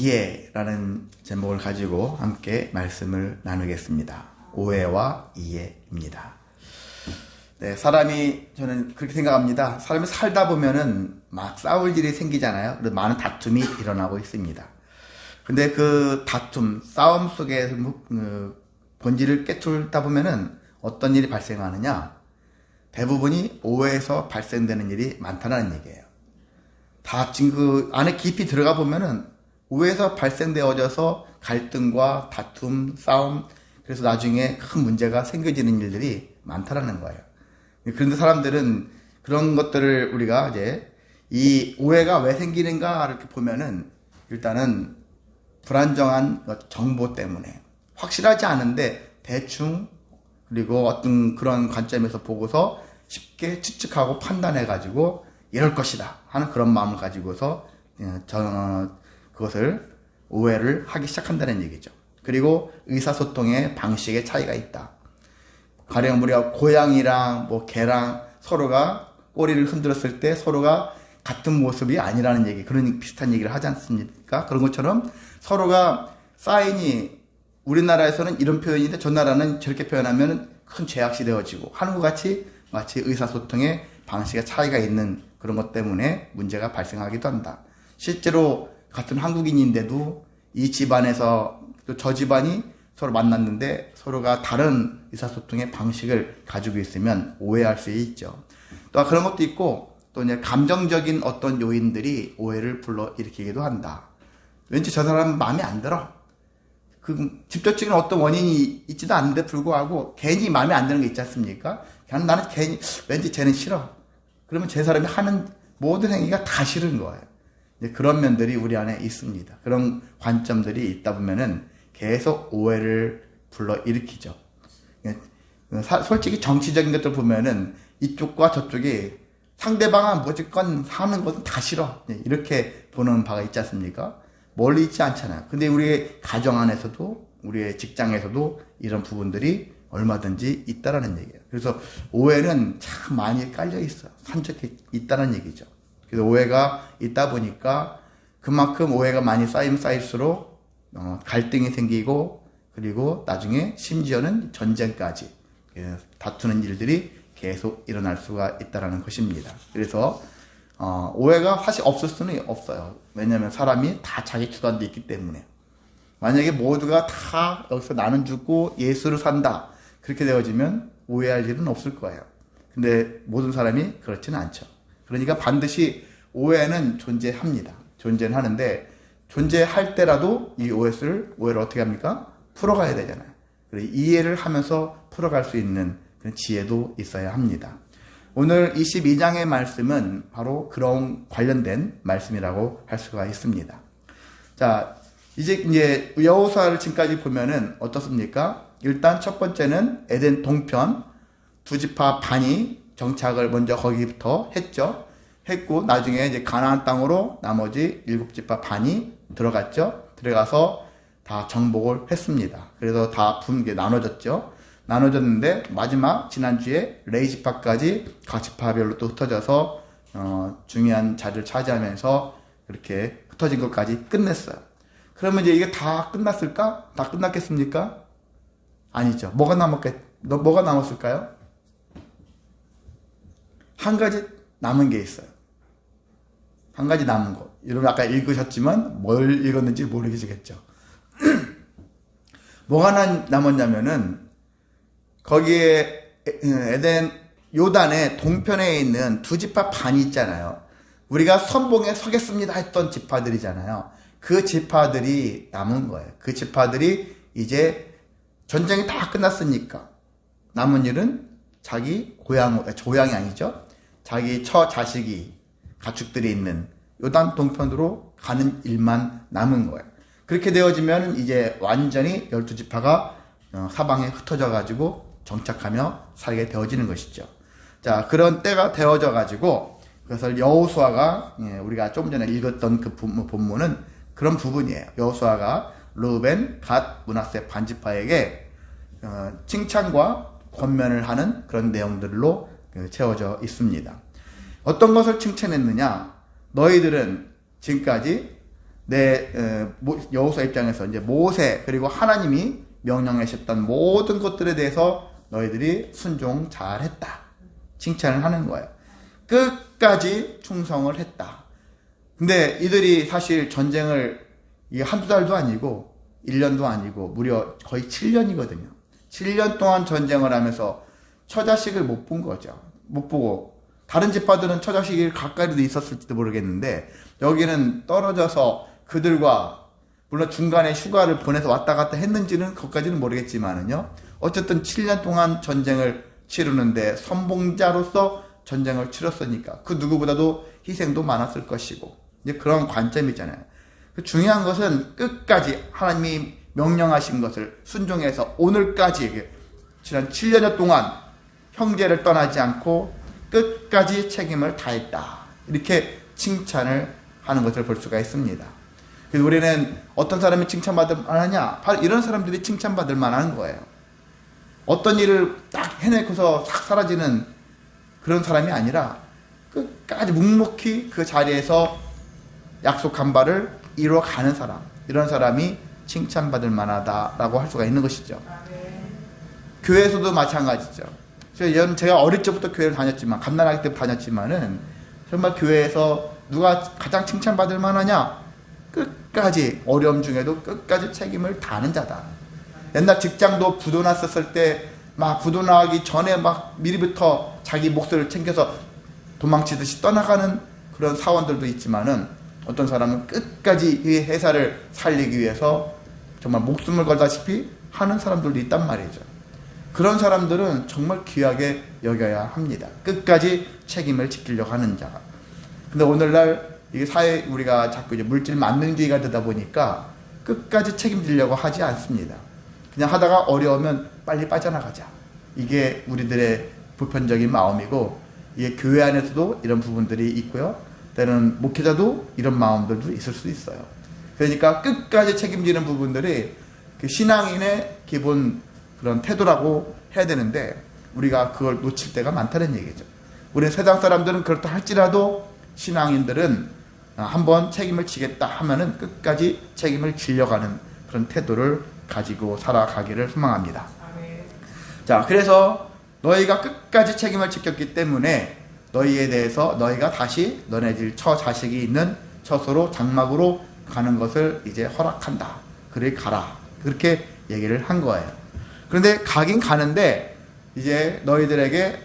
이해라는 제목을 가지고 함께 말씀을 나누겠습니다. 오해와 이해입니다. 네, 저는 그렇게 생각합니다. 사람이 살다 보면은 막 싸울 일이 생기잖아요. 그래서 많은 다툼이 일어나고 있습니다. 근데 그 다툼, 싸움 속에 본질을 깨뚫다 보면은 어떤 일이 발생하느냐? 대부분이 오해에서 발생되는 일이 많다는 얘기예요. 지금 그 안에 깊이 들어가 보면은 오해에서 발생되어져서 갈등과 다툼, 싸움, 그래서 나중에 큰 문제가 생겨지는 일들이 많다라는 거예요. 그런데 사람들은 그런 것들을 우리가 이제 이 오해가 왜 생기는가 이렇게 보면은 일단은 불안정한 정보 때문에 확실하지 않은데 대충 그리고 어떤 그런 관점에서 보고서 쉽게 추측하고 판단해가지고 이럴 것이다 하는 그런 마음을 가지고서 그것을 오해를 하기 시작한다는 얘기죠. 그리고 의사소통의 방식의 차이가 있다. 가령 우리가 고양이랑 개랑 서로가 꼬리를 흔들었을 때 서로가 같은 모습이 아니라는 얘기, 그런 비슷한 얘기를 하지 않습니까? 그런 것처럼 서로가 사인이 우리나라에서는 이런 표현인데 저 나라는 저렇게 표현하면 큰 죄악이 되어지고 하는 것 같이 마치 의사소통의 방식의 차이가 있는 그런 것 때문에 문제가 발생하기도 한다. 실제로 같은 한국인인데도 이 집안에서 또 저 집안이 서로 만났는데 서로가 다른 의사소통의 방식을 가지고 있으면 오해할 수 있죠. 또 그런 것도 있고 또 이제 감정적인 어떤 요인들이 오해를 불러일으키기도 한다. 왠지 저 사람 마음에 안 들어. 그 직접적인 어떤 원인이 있지도 않는데 불구하고 괜히 마음에 안 드는 게 있지 않습니까? 그냥 나는 괜히 왠지 쟤는 싫어. 그러면 제 사람이 하는 모든 행위가 다 싫은 거예요. 이제 그런 면들이 우리 안에 있습니다. 그런 관점들이 있다 보면은 계속 오해를 불러일으키죠. 솔직히 정치적인 것들 보면은 이쪽과 저쪽이 상대방은 무조건 하는 것은 다 싫어. 이렇게 보는 바가 있지 않습니까? 멀리 있지 않잖아요. 근데 우리의 가정 안에서도 우리의 직장에서도 이런 부분들이 얼마든지 있다라는 얘기예요. 그래서 오해는 참 많이 깔려 있어요. 산적해 있다는 얘기죠. 그래서 오해가 있다 보니까 그만큼 오해가 많이 쌓이면 쌓일수록 갈등이 생기고 그리고 나중에 심지어는 전쟁까지 다투는 일들이 계속 일어날 수가 있다는 것입니다. 그래서 오해가 사실 없을 수는 없어요. 왜냐하면 사람이 다 자기 주관도 있기 때문에. 만약에 모두가 다 여기서 나는 죽고 예수를 산다 그렇게 되어지면 오해할 일은 없을 거예요. 근데 모든 사람이 그렇지는 않죠. 그러니까 반드시 오해는 존재합니다. 존재는 하는데 존재할 때라도 이 오해를 어떻게 합니까? 풀어가야 되잖아요. 그래서 이해를 하면서 풀어갈 수 있는 그런 지혜도 있어야 합니다. 오늘 22장의 말씀은 바로 그런 관련된 말씀이라고 할 수가 있습니다. 자, 이제 여호수아를 지금까지 보면은 어떻습니까? 일단 첫 번째는 에덴 동편 두 지파 반이 정착을 먼저 거기부터 했고 나중에 이제 가나안 땅으로 나머지 7지파 반이 들어갔죠. 들어가서 다 정복을 했습니다. 그래서 다 나눠졌죠. 나눠졌는데 마지막 지난주에 레위지파까지 각 지파별로 또 흩어져서 중요한 자리를 차지하면서 그렇게 흩어진 것까지 끝냈어요. 그러면 이제 이게 다 끝났을까? 다 끝났겠습니까? 아니죠. 뭐가 남았을까요? 한 가지 남은 게 있어요. 한 가지 남은 것. 여러분 아까 읽으셨지만 뭘 읽었는지 모르겠죠. 뭐가 남았냐면은 거기에 에덴 요단의 동편에 있는 두 지파 반이 있잖아요. 우리가 선봉에 서겠습니다 했던 지파들이잖아요. 그 지파들이 남은 거예요. 그 지파들이 이제 전쟁이 다 끝났으니까 남은 일은 자기 고향이 아니죠. 자기 자식이 가축들이 있는 요단 동편으로 가는 일만 남은 거예요. 그렇게 되어지면 이제 완전히 12지파가 사방에 흩어져 가지고 정착하며 살게 되어지는 것이죠. 자, 그런 때가 되어져 가지고 그래서 여호수아가 우리가 좀 전에 읽었던 그 본문은 그런 부분이에요. 여호수아가 르우벤, 갓, 므낫세 반지파에게 칭찬과 권면을 하는 그런 내용들로 채워져 있습니다. 어떤 것을 칭찬했느냐? 너희들은 지금까지 여호수아 입장에서 이제 모세 그리고 하나님이 명령하셨던 모든 것들에 대해서 너희들이 순종 잘했다. 칭찬을 하는 거예요. 끝까지 충성을 했다. 근데 이들이 사실 전쟁을 이게 한두 달도 아니고 1년도 아니고 무려 거의 7년이거든요. 7년 동안 전쟁을 하면서 처자식을 못 본 거죠. 못 보고 다른 집파들은 처자식이 가까이도 있었을지도 모르겠는데 여기는 떨어져서 그들과 물론 중간에 휴가를 보내서 왔다 갔다 했는지는 그것까지는 모르겠지만은요. 어쨌든 7년 동안 전쟁을 치르는데 선봉자로서 전쟁을 치렀으니까 그 누구보다도 희생도 많았을 것이고 이제 그런 관점이잖아요. 중요한 것은 끝까지 하나님이 명령하신 것을 순종해서 오늘까지 지난 7년 동안 형제를 떠나지 않고 끝까지 책임을 다했다. 이렇게 칭찬을 하는 것을 볼 수가 있습니다. 그래서 우리는 어떤 사람이 칭찬받을 만하냐? 바로 이런 사람들이 칭찬받을 만한 거예요. 어떤 일을 딱 해내고서 싹 사라지는 그런 사람이 아니라 끝까지 묵묵히 그 자리에서 약속한 바를 이루어가는 사람, 이런 사람이 칭찬받을 만하다라고 할 수가 있는 것이죠. 교회에서도 마찬가지죠. 제가 어릴 적부터 교회를 다녔지만, 갓난아기 때부터 다녔지만은 정말 교회에서 누가 가장 칭찬받을 만하냐? 끝까지 어려움 중에도 끝까지 책임을 다하는 자다. 옛날 직장도 부도 났었을 때 막 부도 나기 전에 막 미리부터 자기 몫을 챙겨서 도망치듯이 떠나가는 그런 사원들도 있지만은 어떤 사람은 끝까지 이 회사를 살리기 위해서 정말 목숨을 걸다시피 하는 사람들도 있단 말이죠. 그런 사람들은 정말 귀하게 여겨야 합니다. 끝까지 책임을 지키려고 하는 자가. 근데 오늘날 이게 사회 우리가 자꾸 이제 물질 만능주의가 되다 보니까 끝까지 책임지려고 하지 않습니다. 그냥 하다가 어려우면 빨리 빠져나가자. 이게 우리들의 보편적인 마음이고 이게 교회 안에서도 이런 부분들이 있고요. 때는 목회자도 이런 마음들도 있을 수 있어요. 그러니까 끝까지 책임지는 부분들이 그 신앙인의 기본 그런 태도라고 해야 되는데 우리가 그걸 놓칠 때가 많다는 얘기죠. 우리 세상 사람들은 그렇다 할지라도 신앙인들은 한번 책임을 지겠다 하면은 끝까지 책임을 지려가는 그런 태도를 가지고 살아가기를 소망합니다. 자, 그래서 너희가 끝까지 책임을 지켰기 때문에 너희에 대해서 너희가 다시 너네 처 자식이 있는 처소로 장막으로 가는 것을 이제 허락한다. 그래 가라. 그렇게 얘기를 한 거예요. 그런데 가긴 가는데 이제 너희들에게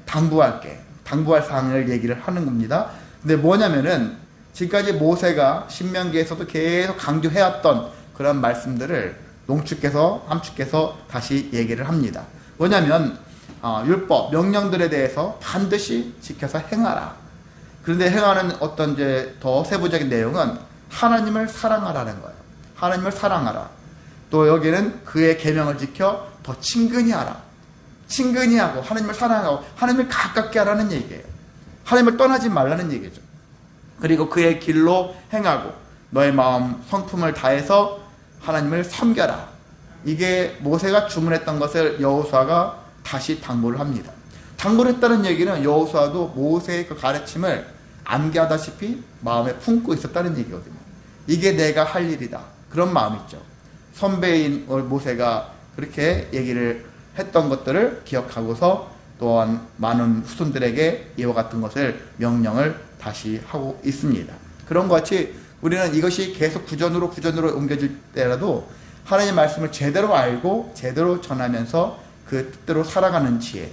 당부할게. 당부할 사항을 얘기를 하는 겁니다. 근데 뭐냐면은 지금까지 모세가 신명기에서도 계속 강조해왔던 그런 말씀들을 농축해서 함축해서 다시 얘기를 합니다. 뭐냐면 율법, 명령들에 대해서 반드시 지켜서 행하라. 그런데 행하는 어떤 이제 더 세부적인 내용은 하나님을 사랑하라는 거예요. 하나님을 사랑하라. 또 여기는 그의 계명을 지켜 더 친근히 하라. 친근히 하고 하나님을 사랑하고 하나님을 가깝게 하라는 얘기예요. 하나님을 떠나지 말라는 얘기죠. 그리고 그의 길로 행하고 너의 마음 성품을 다해서 하나님을 섬겨라. 이게 모세가 주문했던 것을 여호수아가 다시 당부를 합니다. 당부를 했다는 얘기는 여호수아도 모세의 그 가르침을 암기하다시피 마음에 품고 있었다는 얘기거든요. 이게 내가 할 일이다. 그런 마음이 있죠. 선배인 모세가 그렇게 얘기를 했던 것들을 기억하고서 또한 많은 후손들에게 이와 같은 것을 명령을 다시 하고 있습니다. 그런 것 같이 우리는 이것이 계속 구전으로 옮겨질 때라도 하나님의 말씀을 제대로 알고 제대로 전하면서 그 뜻대로 살아가는 지혜.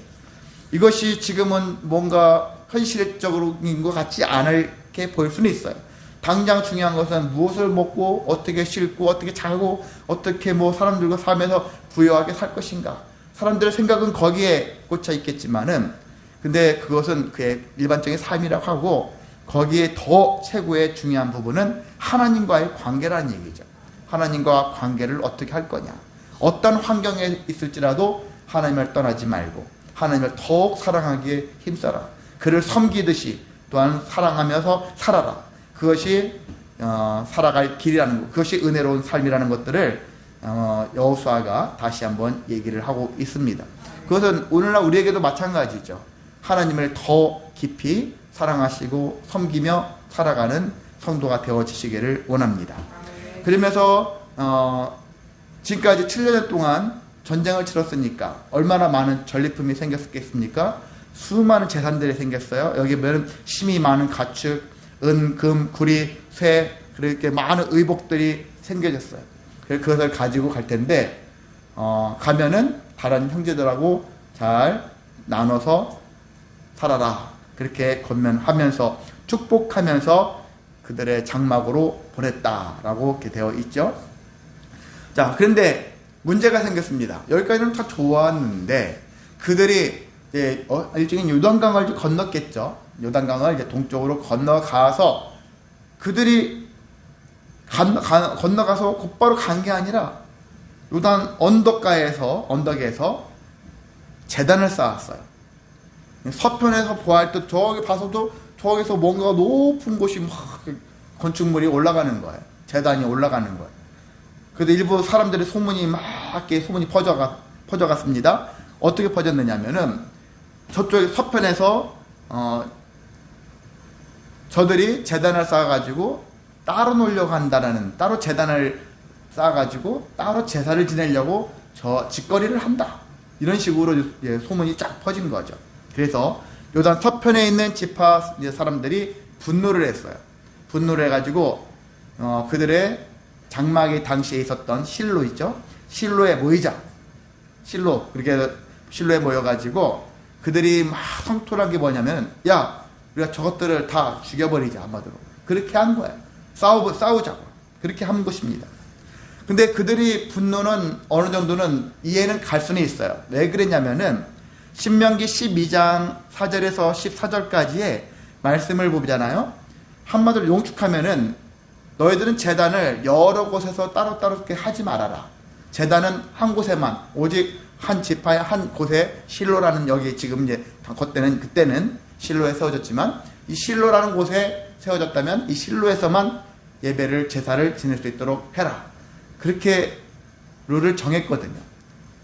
이것이 지금은 뭔가 현실적인 것 같지 않게 보일 수는 있어요. 당장 중요한 것은 무엇을 먹고 어떻게 쉴고 어떻게 자고 어떻게 사람들과 살면서 부유하게 살 것인가. 사람들의 생각은 거기에 꽂혀 있겠지만은 근데 그것은 그의 일반적인 삶이라고 하고 거기에 더 최고의 중요한 부분은 하나님과의 관계라는 얘기죠. 하나님과 관계를 어떻게 할 거냐. 어떤 환경에 있을지라도 하나님을 떠나지 말고 하나님을 더욱 사랑하기에 힘써라. 그를 섬기듯이 또한 사랑하면서 살아라. 그것이 살아갈 길이라는 것, 그것이 은혜로운 삶이라는 것들을 여호수아가 다시 한번 얘기를 하고 있습니다. 그것은 오늘날 우리에게도 마찬가지죠. 하나님을 더 깊이 사랑하시고 섬기며 살아가는 성도가 되어지시기를 원합니다. 그러면서 지금까지 7년 동안 전쟁을 치렀으니까 얼마나 많은 전리품이 생겼겠습니까? 수많은 재산들이 생겼어요. 여기 보면 심이 많은 가축, 은, 금, 구리, 쇠, 그렇게 많은 의복들이 생겨졌어요. 그것을 가지고 갈 텐데 가면은 다른 형제들하고 잘 나눠서 살아라, 그렇게 권면하면서 축복하면서 그들의 장막으로 보냈다라고 이렇게 되어 있죠. 자, 그런데 문제가 생겼습니다. 여기까지는 다 좋았는데 그들이 이제 일종의 요단강을 건넜겠죠. 요단강을 이제 동쪽으로 건너가서 그들이 건너가서 곧바로 간 게 아니라 요단 언덕에서 제단을 쌓았어요. 서편에서 보할 때 저기 봐서도 저기서 뭔가 높은 곳이 막 건축물이 올라가는 거예요. 제단이 올라가는 거예요. 그래도 일부 사람들의 소문이 퍼져갔습니다. 어떻게 퍼졌느냐면은 저쪽 서편에서 저들이 제단을 쌓아가지고 따로 놀려고 한다라는, 따로 제단을 쌓아가지고 따로 제사를 지내려고 저 짓거리를 한다, 이런 식으로 소문이 쫙 퍼진 거죠. 그래서 요단 서편에 있는 지파 사람들이 분노를 했어요. 분노를 해가지고 그들의 장막이 당시에 있었던 실로 있죠. 실로에 모이자. 실로에 모여가지고 그들이 막 성토한 게 뭐냐면, 야, 우리가 저것들을 다 죽여버리자, 한마디로. 그렇게 한 거예요. 싸우자고. 그렇게 한 것입니다. 근데 그들이 분노는 어느 정도는 이해는 갈 수는 있어요. 왜 그랬냐면은 신명기 12장 4절에서 14절까지의 말씀을 보잖아요. 한마디로 용축하면은 너희들은 제단을 여러 곳에서 따로따로 이렇게 하지 말아라. 제단은 한 곳에만, 오직 한 지파의 한 곳에 실로라는, 여기 지금 이제 그때는 실로에 세워졌지만 이 실로라는 곳에 세워졌다면 이 실로에서만 예배를, 제사를 지낼 수 있도록 해라. 그렇게 룰을 정했거든요.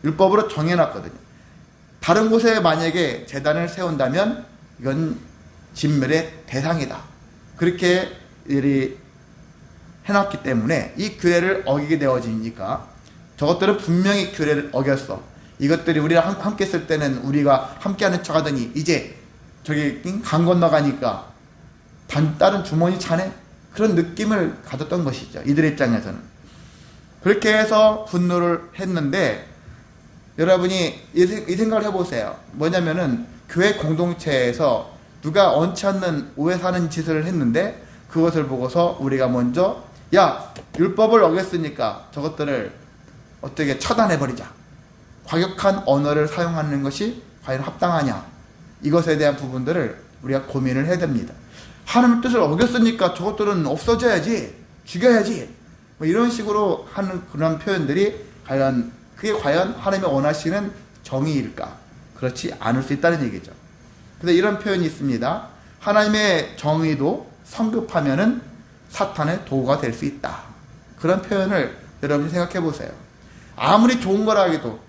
율법으로 정해놨거든요. 다른 곳에 만약에 제단을 세운다면 이건 진멸의 대상이다. 그렇게 해놨기 때문에 이 규례를 어기게 되어지니까 저것들은 분명히 규례를 어겼어. 이것들이 우리랑 함께 쓸 때는 우리가 함께하는 척 하더니 이제 저기 강 건너가니까 다른 주머니 차네? 그런 느낌을 가졌던 것이죠. 이들의 입장에서는. 그렇게 해서 분노를 했는데 여러분이 이 생각을 해보세요. 뭐냐면은 교회 공동체에서 누가 원치 않는 오해 사는 짓을 했는데 그것을 보고서 우리가 먼저, 야, 율법을 어겼으니까 저것들을 어떻게 처단해버리자. 과격한 언어를 사용하는 것이 과연 합당하냐. 이것에 대한 부분들을 우리가 고민을 해야 됩니다. 하나님의 뜻을 어겼으니까 저것들은 없어져야지, 죽여야지, 뭐 이런 식으로 하는 그런 표현들이 그게 과연 하나님이 원하시는 정의일까? 그렇지 않을 수 있다는 얘기죠. 근데 이런 표현이 있습니다. 하나님의 정의도 성급하면은 사탄의 도구가 될 수 있다. 그런 표현을 여러분이 생각해 보세요. 아무리 좋은 거라 해도,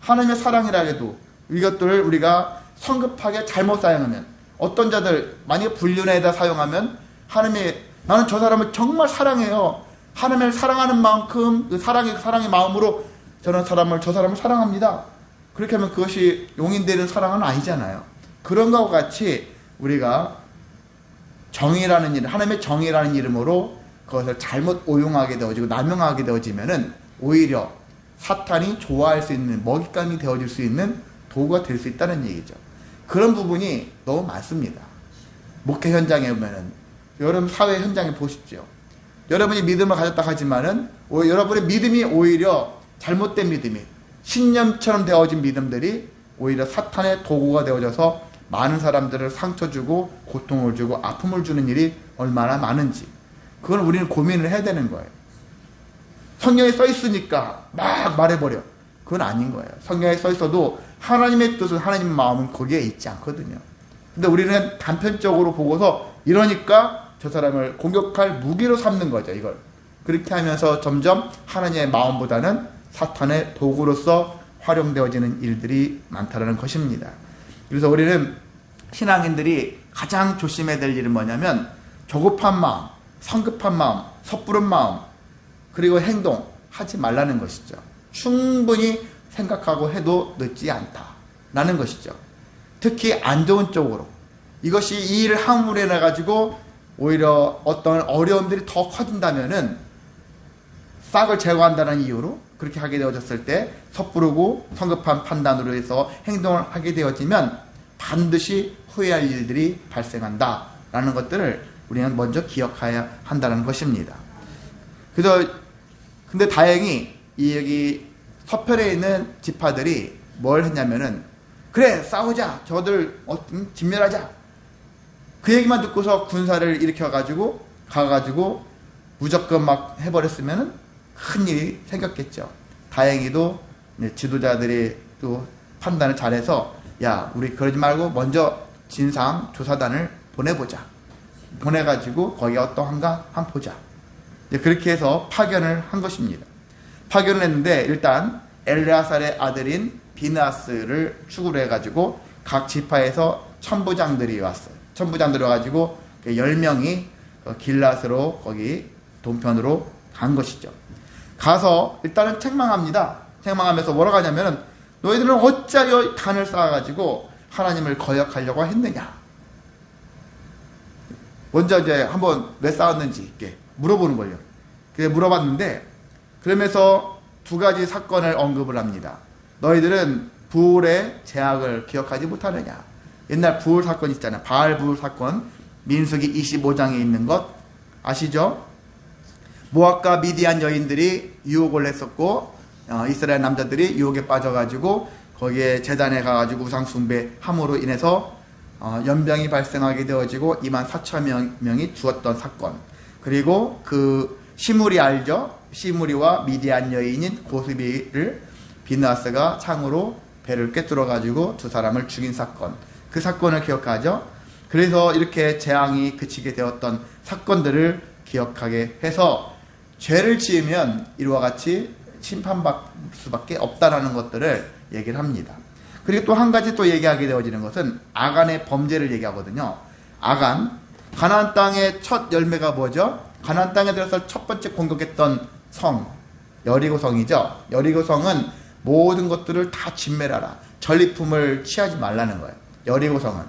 하나님의 사랑이라 해도 이것들을 우리가 성급하게 잘못 사용하면, 어떤 자들 만약에 불륜에다 사용하면 하나님이, 나는 저 사람을 정말 사랑해요. 하나님을 사랑하는 만큼 그 사랑의 마음으로 저 사람을 사랑합니다. 그렇게 하면 그것이 용인되는 사랑은 아니잖아요. 그런 것과 같이 우리가 정의라는 일, 하나님의 정의라는 이름으로 그것을 잘못 오용하게 되어지고 남용하게 되어지면은 오히려 사탄이 좋아할 수 있는, 먹잇감이 되어질 수 있는 도구가 될 수 있다는 얘기죠. 그런 부분이 너무 많습니다. 목회 현장에 보면은, 여러분 사회 현장에 보십시오. 여러분이 믿음을 가졌다 하지만은 여러분의 믿음이 오히려 잘못된 믿음이, 신념처럼 되어진 믿음들이 오히려 사탄의 도구가 되어져서 많은 사람들을 상처 주고 고통을 주고 아픔을 주는 일이 얼마나 많은지, 그걸 우리는 고민을 해야 되는 거예요. 성경에 써 있으니까 막 말해버려. 그건 아닌 거예요. 성경에 써 있어도 하나님의 뜻은, 하나님의 마음은 거기에 있지 않거든요. 근데 우리는 단편적으로 보고서 이러니까 저 사람을 공격할 무기로 삼는 거죠, 이걸. 그렇게 하면서 점점 하나님의 마음보다는 사탄의 도구로서 활용되어지는 일들이 많다는 것입니다. 그래서 우리는 신앙인들이 가장 조심해야 될 일은 뭐냐면 조급한 마음, 성급한 마음, 섣부른 마음, 그리고 행동 하지 말라는 것이죠. 충분히 생각하고 해도 늦지 않다라는 것이죠. 특히 안 좋은 쪽으로 이것이 이 일을 함으로 인해 가지고 오히려 어떤 어려움들이 더 커진다면은 싹을 제거한다는 이유로 그렇게 하게 되어졌을 때 섣부르고 성급한 판단으로 해서 행동을 하게 되어지면 반드시 후회할 일들이 발생한다라는 것들을 우리는 먼저 기억해야 한다는 것입니다. 그래서 근데 다행히 이 여기 서편에 있는 지파들이 뭘 했냐면은 그래 싸우자 저들 진멸하자 그 얘기만 듣고서 군사를 일으켜가지고 가가지고 무조건 막 해버렸으면은 큰일이 생겼겠죠. 다행히도 지도자들이 또 판단을 잘해서 야 우리 그러지 말고 먼저 진상 조사단을 보내보자. 보내가지고 거기 어떠한가 한번 보자. 그렇게 해서 파견을 한 것입니다. 파견을 했는데 일단 엘레아살의 아들인 비느하스를 축으로 해가지고 각 지파에서 천부장들이 왔어요. 천부장들이 와가지고 10명이 길앗으로 거기 동편으로 간 것이죠. 가서 일단은 책망합니다. 책망하면서 뭐라고 하냐면은 너희들은 어찌하여 단을 쌓아가지고 하나님을 거역하려고 했느냐. 먼저 이제 한번 왜 싸웠는지 이렇게 물어보는 거예요. 그래 물어봤는데 그러면서 두 가지 사건을 언급을 합니다. 너희들은 부올의 제약을 기억하지 못하느냐. 옛날 부올 사건 있잖아요. 바알 부올 사건 민수기 25장에 있는 것 아시죠? 모압과 미디안 여인들이 유혹을 했었고 이스라엘 남자들이 유혹에 빠져가지고 거기에 제단에 가가지고 우상 숭배함으로 인해서 연병이 발생하게 되어지고 24,000명이 죽었던 사건. 그리고 그 시므리 알죠? 시므리와 미디안 여인인 고스비를 비느하스가 창으로 배를 꿰뚫어 가지고 두 사람을 죽인 사건. 그 사건을 기억하죠? 그래서 이렇게 재앙이 그치게 되었던 사건들을 기억하게 해서 죄를 지으면 이와 같이 심판받을 수밖에 없다라는 것들을 얘기를 합니다. 그리고 또 한 가지 또 얘기하게 되어지는 것은 아간의 범죄를 얘기하거든요. 아간, 가나안 땅의 첫 열매가 뭐죠? 가나안 땅에 들어서 첫 번째 공격했던 성, 여리고성이죠. 여리고성은 모든 것들을 다 진멸하라. 전리품을 취하지 말라는 거예요. 여리고성은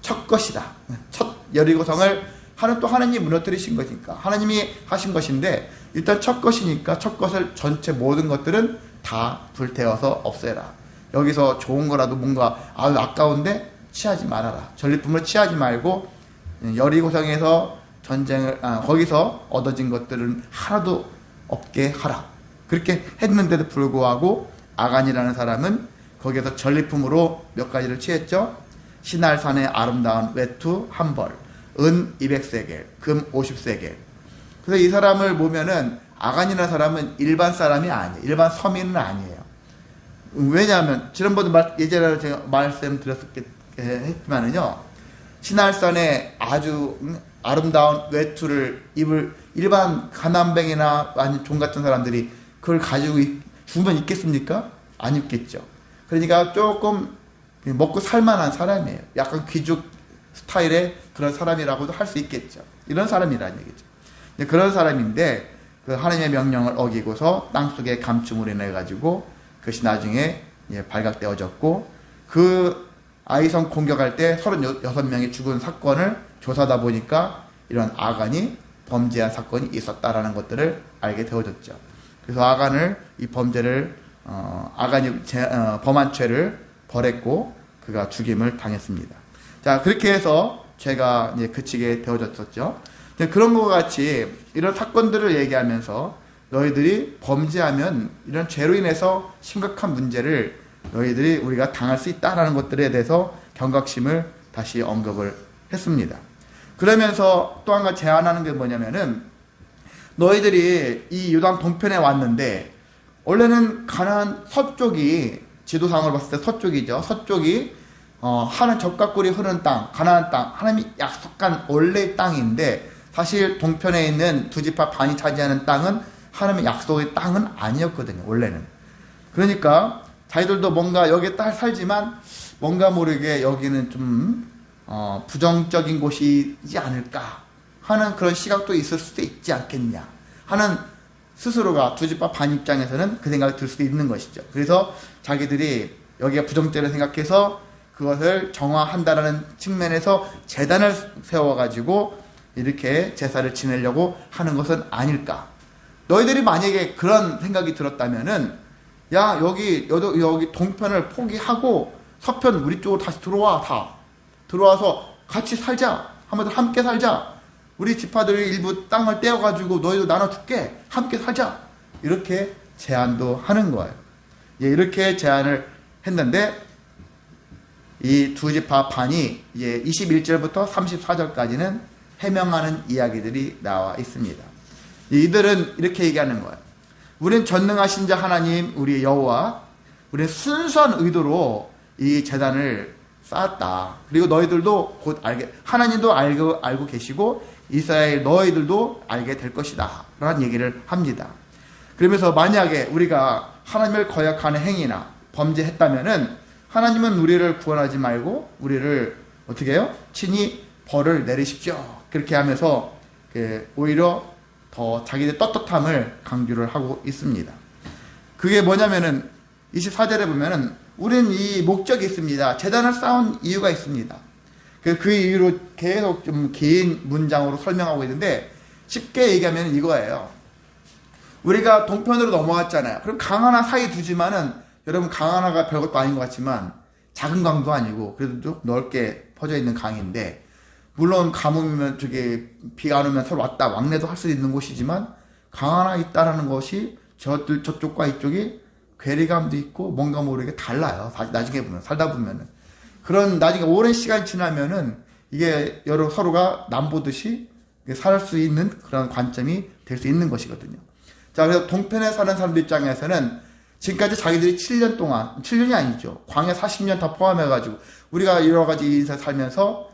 첫 것이다. 첫 여리고성을 또 하나님이 무너뜨리신 것이니까 하나님이 하신 것인데 일단 첫 것이니까 첫 것을 전체 모든 것들은 다 불태워서 없애라. 여기서 좋은 거라도 뭔가 아주 아까운데 취하지 말아라. 전리품을 취하지 말고 여리고성에서 전쟁을 거기서 얻어진 것들은 하나도 없게 하라. 그렇게 했는데도 불구하고 아간이라는 사람은 거기에서 전리품으로 몇 가지를 취했죠. 시날산의 아름다운 외투 한 벌, 은 200세겔, 금 50세겔. 그래서 이 사람을 보면은 아간이라는 사람은 일반 사람이 아니에요. 일반 서민은 아니에요. 왜냐하면 지난번에 예전에 제가 말씀드렸었겠지만은요, 시날산에 아주 아름다운 외투를 입을 일반 가난뱅이나 아니 종 같은 사람들이 그걸 가지고 주면 입겠습니까? 안 입겠죠. 그러니까 조금 먹고 살만한 사람이에요. 약간 귀족 스타일의 그런 사람이라고도 할 수 있겠죠. 이런 사람이라는 얘기죠. 그런 사람인데 그 하나님의 명령을 어기고서 땅속에 감춤을 인해가지고 그것이 나중에 발각되어졌고 그 아이성 공격할 때 36명이 죽은 사건을 조사하다 보니까 이런 아간이 범죄한 사건이 있었다라는 것들을 알게 되어졌죠. 그래서 아간을 이 범죄를 아간이 범한 죄를 벌했고 그가 죽임을 당했습니다. 자, 그렇게 해서 죄가 이제 그치게 되어졌었죠. 그런 것과 같이 이런 사건들을 얘기하면서 너희들이 범죄하면 이런 죄로 인해서 심각한 문제를 너희들이 우리가 당할 수 있다라는 것들에 대해서 경각심을 다시 언급을 했습니다. 그러면서 또 한 가지 제안하는 게 뭐냐면은 너희들이 이 요단 동편에 왔는데 원래는 가나안 서쪽이 지도상으로 봤을 때 서쪽이죠. 서쪽이 하늘 적각꿀이 흐르는 땅, 가나안 땅, 하나님이 약속한 원래의 땅인데 사실 동편에 있는 두 지파 반이 차지하는 땅은 하나님의 약속의 땅은 아니었거든요. 원래는. 그러니까 자기들도 뭔가 여기에 딱 살지만 뭔가 모르게 여기는 좀 부정적인 곳이지 않을까 하는 그런 시각도 있을 수도 있지 않겠냐 하는 스스로가 두 집합 반 입장에서는 그 생각이 들 수도 있는 것이죠. 그래서 자기들이 여기가 부정죄를 생각해서 그것을 정화한다라는 측면에서 재단을 세워가지고 이렇게 제사를 지내려고 하는 것은 아닐까. 너희들이 만약에 그런 생각이 들었다면은 야 여기 동편을 포기하고 서편 우리 쪽으로 다시 들어와. 다 들어와서 같이 살자. 한번 함께 살자. 우리 지파들이 일부 땅을 떼어가지고 너희도 나눠줄게. 함께 살자. 이렇게 제안도 하는 거예요. 예, 이렇게 제안을 했는데 이 두 지파 반이 이제 21절부터 34절까지는 해명하는 이야기들이 나와 있습니다. 이들은 이렇게 얘기하는 거예요. 우린 전능하신 자 하나님 우리 여호와 우리는 순수한 의도로 이 제단을 쌓았다. 그리고 너희들도 곧 하나님도 알고 계시고 이스라엘 너희들도 알게 될 것이다 라는 얘기를 합니다. 그러면서 만약에 우리가 하나님을 거역하는 행위나 범죄했다면은 하나님은 우리를 구원하지 말고 우리를 어떻게 해요? 친히 벌을 내리십시오. 그렇게 하면서 오히려 더 자기들 떳떳함을 강조를 하고 있습니다. 그게 뭐냐면은 24절에 보면은 우리는 이 목적이 있습니다. 제단을 쌓은 이유가 있습니다. 그 이유로 계속 좀 긴 문장으로 설명하고 있는데 쉽게 얘기하면 이거예요. 우리가 동편으로 넘어왔잖아요. 그럼 강 하나 사이 두지만은 여러분 강 하나가 별것도 아닌 것 같지만 작은 강도 아니고 그래도 좀 넓게 퍼져 있는 강인데 물론 가뭄이면 비가 안 오면 서로 왔다 왕래도 할 수 있는 곳이지만 강 하나 있다라는 것이 저쪽과 이쪽이 괴리감도 있고 뭔가 모르게 달라요. 나중에 보면 살다 보면은 그런 나중에 오랜 시간 지나면은 이게 서로가 남보듯이 살 수 있는 그런 관점이 될 수 있는 것이거든요. 자, 그래서 동편에 사는 사람들 입장에서는 지금까지 자기들이 7년 동안 7년이 아니죠. 광야 40년 다 포함해가지고 우리가 여러 가지 인생 살면서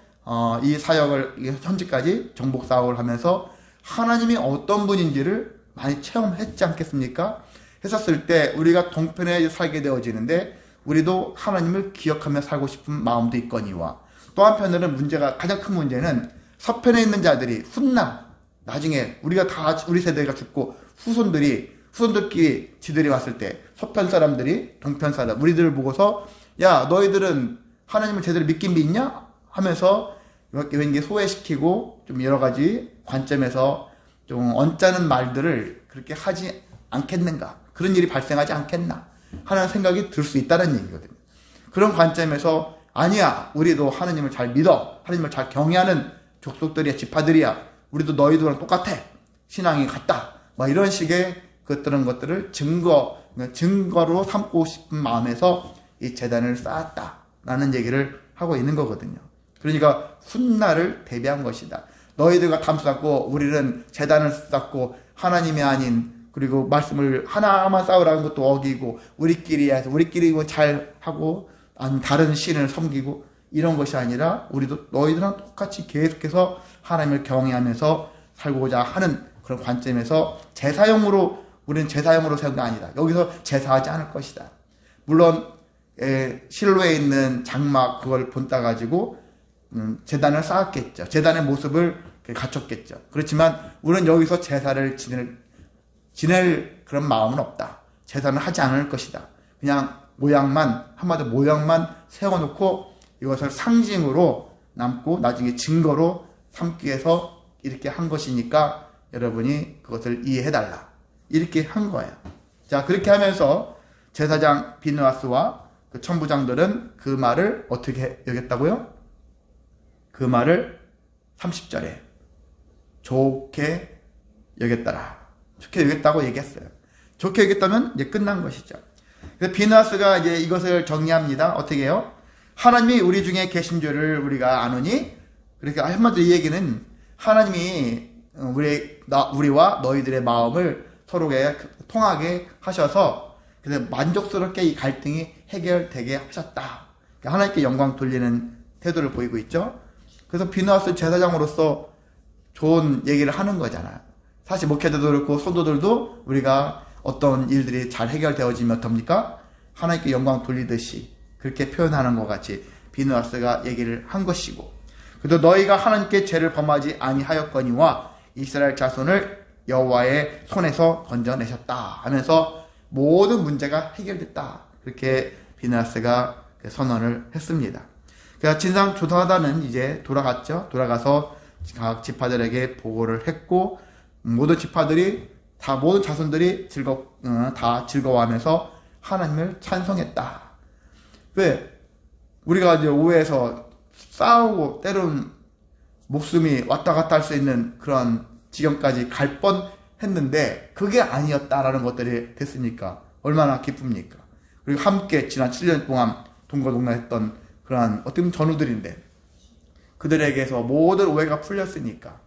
이 사역을 현재까지 정복 사역을 하면서 하나님이 어떤 분인지를 많이 체험했지 않겠습니까? 했었을 때 우리가 동편에 살게 되어지는데 우리도 하나님을 기억하며 살고 싶은 마음도 있거니와 또 한편으로는 가장 큰 문제는 서편에 있는 자들이 훗날 나중에 우리가 다 우리 세대가 죽고 후손들끼리 지들이 왔을 때 서편 사람들이 동편 사람 우리들을 보고서 야 너희들은 하나님을 제대로 믿긴 믿냐? 하면서 왠지 소외시키고 좀 여러 가지 관점에서 좀 언짢은 말들을 그렇게 하지 않겠는가? 그런 일이 발생하지 않겠나? 하는 생각이 들 수 있다는 얘기거든요. 그런 관점에서 아니야 우리도 하나님을 잘 믿어 하나님을 잘 경외하는 족속들이야 지파들이야 우리도 너희들랑 똑같아 신앙이 같다 막 이런 식의 그런 것들을 증거로 삼고 싶은 마음에서 이 제단을 쌓았다라는 얘기를 하고 있는 거거든요. 그러니까 훗날을 대비한 것이다. 너희들과 담수 쌓고 우리는 제단을 쌓고 하나님이 아닌 그리고 말씀을 하나만 쌓으라는 것도 어기고 우리끼리 잘 하고 다른 신을 섬기고 이런 것이 아니라 우리도 너희들랑 똑같이 계속해서 하나님을 경외하면서 살고자 하는 그런 관점에서 제사용으로 우리는 제사용으로 세운 게 아니다. 여기서 제사하지 않을 것이다. 물론 실로에 있는 장막 그걸 본따 가지고 제단을 쌓았겠죠. 제단의 모습을 갖췄겠죠. 그렇지만 우리는 여기서 제사를 지낼 그런 마음은 없다. 제사는 하지 않을 것이다. 그냥 한마디로 모양만 세워놓고 이것을 상징으로 남고 나중에 증거로 삼기 위해서 이렇게 한 것이니까 여러분이 그것을 이해해달라. 이렇게 한 거예요. 자, 그렇게 하면서 제사장 비느하스와 그 천부장들은 그 말을 어떻게 여겼다고요? 그 말을 30절에 좋게 여겼더라. 좋게 여겼다고 얘기했어요. 좋게 여겼다면 이제 끝난 것이죠. 그래서 비느하스가 이제 이것을 정리합니다. 어떻게 해요? 하나님이 우리 중에 계신 줄을 우리가 아노니, 그러니까 한마디로 이 얘기는 하나님이 우리와 너희들의 마음을 서로에 통하게 하셔서 그래서 만족스럽게 이 갈등이 해결되게 하셨다. 그러니까 하나님께 영광 돌리는 태도를 보이고 있죠. 그래서 비느하스 제사장으로서 좋은 얘기를 하는 거잖아요. 사실 목회자도 그렇고 성도들도 우리가 어떤 일들이 잘 해결되어지면 어떻습니까? 하나님께 영광 돌리듯이 그렇게 표현하는 것 같이 비느하스가 얘기를 한 것이고, 그도 너희가 하나님께 죄를 범하지 아니하였거니와 이스라엘 자손을 여호와의 손에서 건져내셨다 하면서 모든 문제가 해결됐다. 그렇게 비느하스가 선언을 했습니다. 그래서 진상 조사단은 이제 돌아갔죠. 돌아가서 각 지파들에게 보고를 했고 모든 지파들이 모든 자손들이 다 즐거워하면서 하나님을 찬송했다. 왜? 우리가 이제 오해해서 싸우고 때론 목숨이 왔다 갔다 할 수 있는 그런 지경까지 갈 뻔했는데 그게 아니었다라는 것들이 됐으니까 얼마나 기쁩니까? 그리고 함께 지난 7년 동안 동거동락했던 그러한 어떤 전우들인데 그들에게서 모든 오해가 풀렸으니까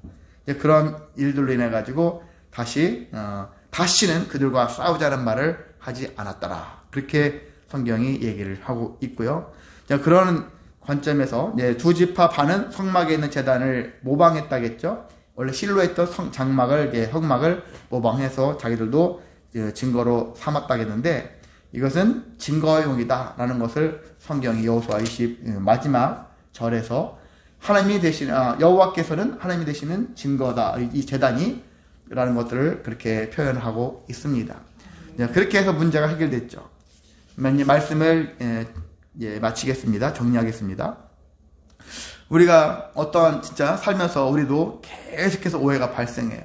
이제 그런 일들로 인해 가지고 다시는 그들과 싸우자는 말을 하지 않았더라. 그렇게 성경이 얘기를 하고 있고요. 자, 그런 관점에서 두 지파 반은 성막에 있는 제단을 모방했다겠죠. 원래 실로에 있던 성막을 모방해서 자기들도 증거로 삼았다겠는데 이것은 증거용이다라는 것을 성경이 여호수아 20 마지막 절에서 여호와께서는 하나님이 되시는 증거다. 이 제단이 라는 것들을 그렇게 표현하고 있습니다. 그렇게 해서 문제가 해결됐죠. 말씀을 마치겠습니다. 정리하겠습니다. 우리가 진짜 살면서 우리도 계속해서 오해가 발생해요.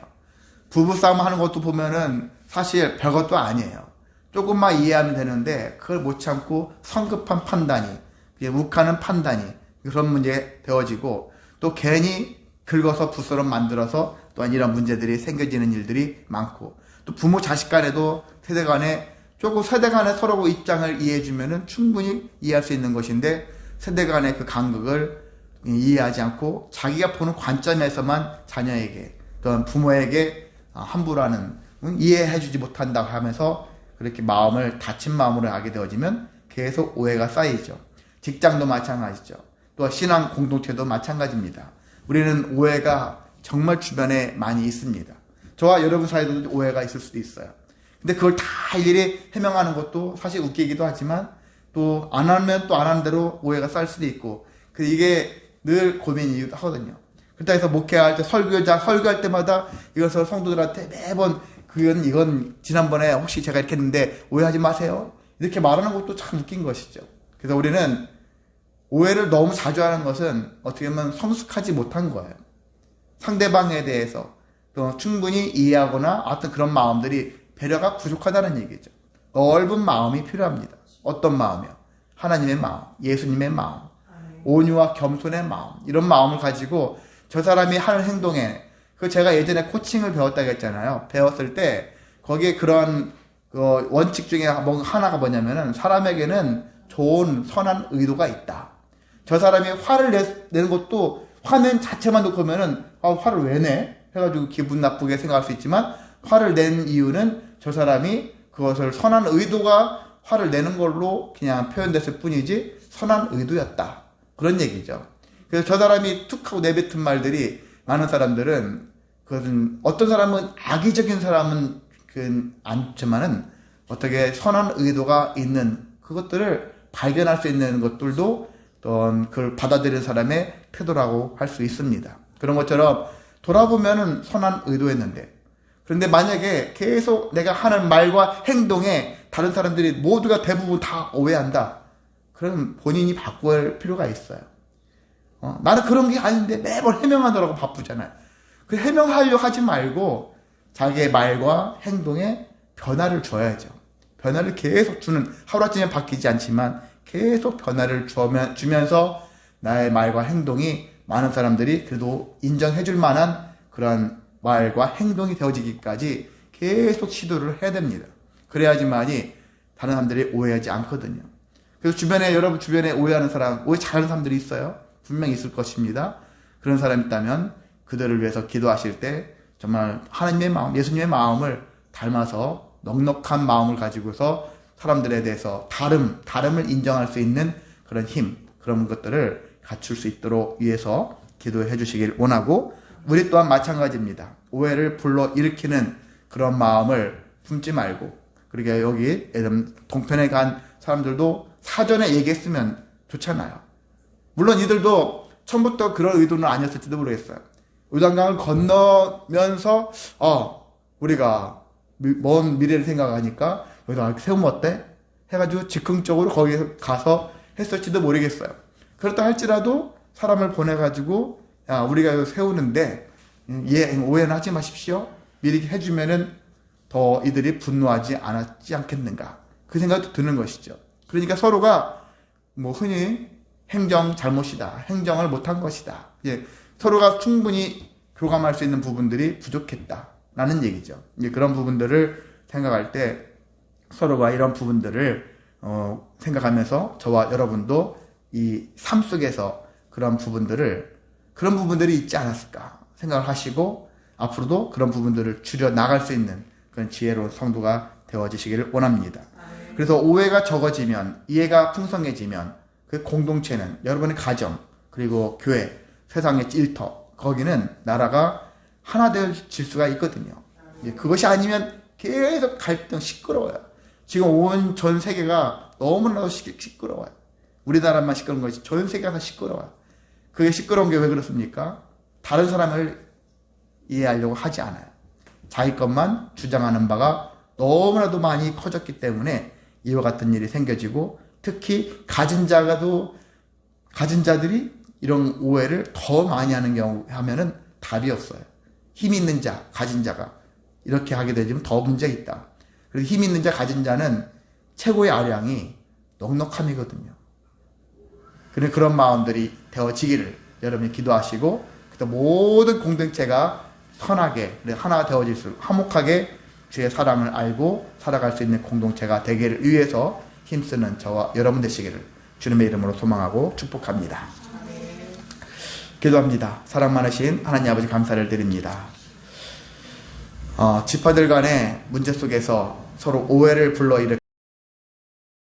부부싸움 하는 것도 보면은 사실 별것도 아니에요. 조금만 이해하면 되는데 그걸 못 참고 성급한 판단이, 욱하는 판단이 그런 문제가 되어지고 또 괜히 긁어서 붓으로 만들어서 또한 이런 문제들이 생겨지는 일들이 많고 또 부모 자식 간에도 세대 간에 서로 입장을 이해해주면은 충분히 이해할 수 있는 것인데 세대 간의 그 간극을 이해하지 않고 자기가 보는 관점에서만 자녀에게 또는 부모에게 함부로 하는 이해해주지 못한다고 하면서 그렇게 다친 마음으로 하게 되어지면 계속 오해가 쌓이죠. 직장도 마찬가지죠. 또 신앙 공동체도 마찬가지입니다. 우리는 오해가 정말 주변에 많이 있습니다. 저와 여러분 사이에도 오해가 있을 수도 있어요. 근데 그걸 다 일일이 해명하는 것도 사실 웃기기도 하지만 또 안 하면 또 안 하는 대로 오해가 쌓일 수도 있고 이게 늘 고민이기도 하거든요. 그래서 목회할 때 설교할 때마다 이것을 성도들한테 매번 이건 지난번에 혹시 제가 이렇게 했는데 오해하지 마세요. 이렇게 말하는 것도 참 웃긴 것이죠. 그래서 우리는 오해를 너무 자주 하는 것은 어떻게 보면 성숙하지 못한 거예요. 상대방에 대해서 또 충분히 이해하거나 어떤 그런 마음들이 배려가 부족하다는 얘기죠. 넓은 마음이 필요합니다. 어떤 마음이요? 하나님의 마음, 예수님의 마음, 온유와 겸손의 마음, 이런 마음을 가지고 저 사람이 하는 행동에 제가 예전에 코칭을 배웠다고 했잖아요. 배웠을 때 거기에 그런 원칙 중에 하나가 뭐냐면은 사람에게는 좋은 선한 의도가 있다. 저 사람이 화를 내는 것도 화면 자체만 놓고 보면은 화를 왜 내? 해가지고 기분 나쁘게 생각할 수 있지만 화를 낸 이유는 저 사람이 그것을 선한 의도가 화를 내는 걸로 그냥 표현됐을 뿐이지 선한 의도였다. 그런 얘기죠. 그래서 저 사람이 툭 하고 내뱉은 말들이 많은 사람들은 그것은 어떤 사람은 악의적인 사람은 않지만은 어떻게 선한 의도가 있는 그것들을 발견할 수 있는 것들도 또 그걸 받아들이는 사람의 태도라고 할 수 있습니다. 그런 것처럼 돌아보면은 선한 의도였는데 그런데 만약에 계속 내가 하는 말과 행동에 다른 사람들이 모두가 대부분 다 오해한다. 그럼 본인이 바꿀 필요가 있어요. 나는 그런 게 아닌데 매번 해명하느라고 바쁘잖아요. 그 해명하려고 하지 말고 자기의 말과 행동에 변화를 줘야죠. 변화를 계속 주는, 하루아침에 바뀌지 않지만 계속 변화를 주면서 나의 말과 행동이 많은 사람들이 그래도 인정해 줄 만한 그런 말과 행동이 되어지기까지 계속 시도를 해야 됩니다. 그래야지만이 다른 사람들이 오해하지 않거든요. 그래서 여러분 주변에 오해하는 사람, 오해 잘하는 사람들이 있어요. 분명히 있을 것입니다. 그런 사람이 있다면 그들을 위해서 기도하실 때 정말 하나님의 마음, 예수님의 마음을 닮아서 넉넉한 마음을 가지고서 사람들에 대해서 다름을 인정할 수 있는 그런 힘, 그런 것들을 갖출 수 있도록 위해서 기도해 주시길 원하고, 우리 또한 마찬가지입니다. 오해를 불러일으키는 그런 마음을 품지 말고, 그러니까 여기 동편에 간 사람들도 사전에 얘기했으면 좋잖아요. 물론 이들도 처음부터 그런 의도는 아니었을지도 모르겠어요. 요단강을 건너면서 우리가 먼 미래를 생각하니까 여기다 세우면 어때? 해가지고 즉흥적으로 거기에 가서 했을지도 모르겠어요. 그렇다 할지라도 사람을 보내가지고 야, 우리가 이거 세우는데 오해는 하지 마십시오. 미리 해주면은 더 이들이 분노하지 않겠는가. 그 생각도 드는 것이죠. 그러니까 서로가 뭐 흔히 행정 잘못이다. 행정을 못한 것이다. 서로가 충분히 교감할 수 있는 부분들이 부족했다라는 얘기죠. 그런 부분들을 생각할 때 서로가 이런 부분들을 생각하면서 저와 여러분도 이 삶 속에서 그런 부분들이 있지 않았을까 생각을 하시고 앞으로도 그런 부분들을 줄여 나갈 수 있는 그런 지혜로운 성도가 되어지시기를 원합니다. 그래서 오해가 적어지면 이해가 풍성해지면 그 공동체는 여러분의 가정 그리고 교회 세상의 일터 거기는 나라가 하나 되어질 수가 있거든요. 그것이 아니면 계속 갈등 시끄러워요. 지금 온 전 세계가 너무나도 시끄러워요. 우리나라만 시끄러운 것이 전 세계가 다 시끄러워요. 그게 시끄러운 게 왜 그렇습니까? 다른 사람을 이해하려고 하지 않아요. 자기 것만 주장하는 바가 너무나도 많이 커졌기 때문에 이와 같은 일이 생겨지고 특히 가진 자들이 이런 오해를 더 많이 하는 경우 하면은 답이 없어요. 힘 있는 자, 가진 자가 이렇게 하게 되면 더 문제가 있다. 그래서 힘 있는 자, 가진 자는 최고의 아량이 넉넉함이거든요. 그런 마음들이 되어지기를 여러분이 기도하시고 모든 공동체가 선하게 하나 되어질 수 화목하게 주의 사랑을 알고 살아갈 수 있는 공동체가 되기를 위해서 힘쓰는 저와 여러분 되시기를 주님의 이름으로 소망하고 축복합니다. 기도합니다. 사랑 많으신 하나님 아버지 감사를 드립니다. 지파들 간의 문제 속에서 서로 오해를 불러일으켜